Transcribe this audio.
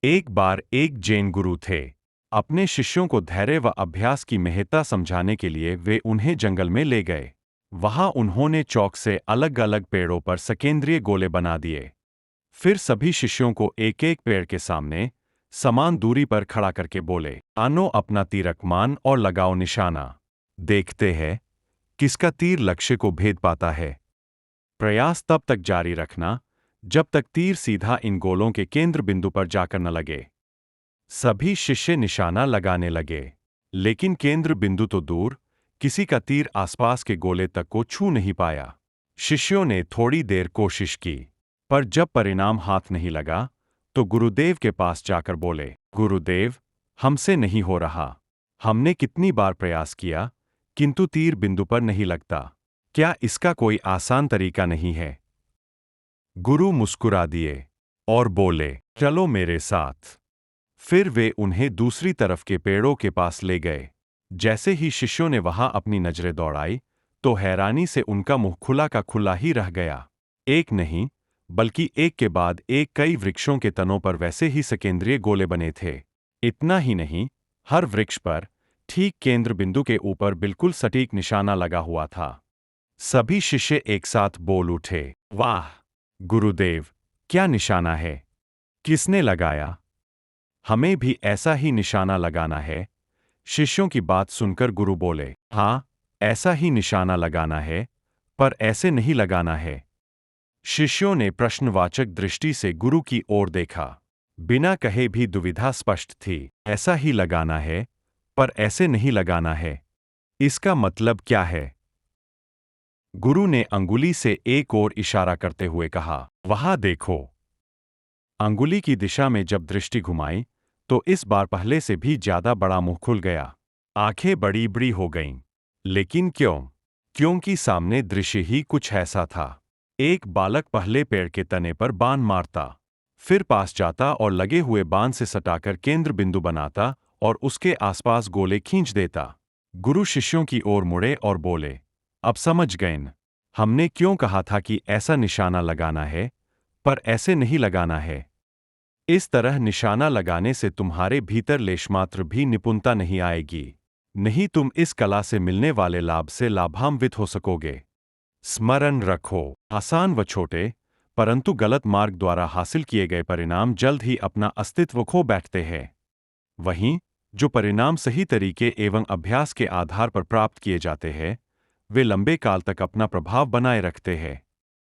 एक बार एक जैन गुरु थे। अपने शिष्यों को धैर्य व अभ्यास की महत्ता समझाने के लिए वे उन्हें जंगल में ले गए। वहां उन्होंने चौक से अलग-अलग पेड़ों पर सकेंद्रीय गोले बना दिए। फिर सभी शिष्यों को एक-एक पेड़ के सामने समान दूरी पर खड़ा करके बोले, "आनो अपना तीर कमान और लगाओ निशाना। देखते हैं किसका तीर लक्ष्य को भेद पाता है।" प्रयास तब तक जारी रखना जब तक तीर सीधा इन गोलों के केंद्र बिंदु पर जाकर न लगे। सभी शिष्य निशाना लगाने लगे, लेकिन केंद्र बिंदु तो दूर, किसी का तीर आसपास के गोले तक को छू नहीं पाया। शिष्यों ने थोड़ी देर कोशिश की, पर जब परिणाम हाथ नहीं लगा, तो गुरुदेव के पास जाकर बोले, "गुरुदेव, हमसे नहीं हो रहा। हमने कितनी बार प्रयास किया, किंतु तीर बिंदु पर नहीं लगता। क्या इसका कोई आसान तरीका नहीं है?" गुरु मुस्कुरा दिए और बोले, "चलो मेरे साथ।" फिर वे उन्हें दूसरी तरफ के पेड़ों के पास ले गए। जैसे ही शिष्यों ने वहां अपनी नजरें दौड़ाई, तो हैरानी से उनका मुंह खुला का खुला ही रह गया। एक नहीं, बल्कि एक के बाद एक कई वृक्षों के तनों पर वैसे ही सकेंद्रीय गोले बने थे। इतना ही नहीं, हर वृक्ष पर ठीक केंद्र बिंदु के ऊपर बिल्कुल सटीक निशाना लगा हुआ था। सभी शिष्य एक साथ बोल उठे, "वाह! गुरुदेव, क्या निशाना है! किसने लगाया? हमें भी ऐसा ही निशाना लगाना है।" शिष्यों की बात सुनकर गुरु बोले, "हाँ, ऐसा ही निशाना लगाना है, पर ऐसे नहीं लगाना है।" शिष्यों ने प्रश्नवाचक दृष्टि से गुरु की ओर देखा। बिना कहे भी दुविधा स्पष्ट थी। ऐसा ही लगाना है, पर ऐसे नहीं लगाना है। इसका मतलब क्या है? गुरु ने अंगुली से एक ओर इशारा करते हुए कहा, "वहां देखो।" अंगुली की दिशा में जब दृष्टि घुमाई, तो इस बार पहले से भी ज्यादा बड़ा मुंह खुल गया। आंखें बड़ी-बड़ी हो गईं। लेकिन क्यों? क्योंकि सामने दृश्य ही कुछ ऐसा था। एक बालक पहले पेड़ के तने पर बाण मारता, फिर पास जाता और लगे हुए बाण से सटाकर केंद्र बिंदु बनाता और उसके आसपास गोले खींच देता। गुरु शिष्यों की ओर मुड़े और बोले, "अब समझ गए न? हमने क्यों कहा था कि ऐसा निशाना लगाना है, पर ऐसे नहीं लगाना है। इस तरह निशाना लगाने से तुम्हारे भीतर लेशमात्र भी निपुणता नहीं आएगी। नहीं तुम इस कला से मिलने वाले लाभ से लाभान्वित हो सकोगे। स्मरण रखो, आसान व छोटे, परंतु गलत मार्ग द्वारा हासिल किए गए परिणाम जल्द ही अपना अस्तित्व खो बैठते हैं। वहीं, जो परिणाम सही तरीके एवं अभ्यास के आधार पर प्राप्त किए जाते हैं, वे लंबे काल तक अपना प्रभाव बनाए रखते हैं।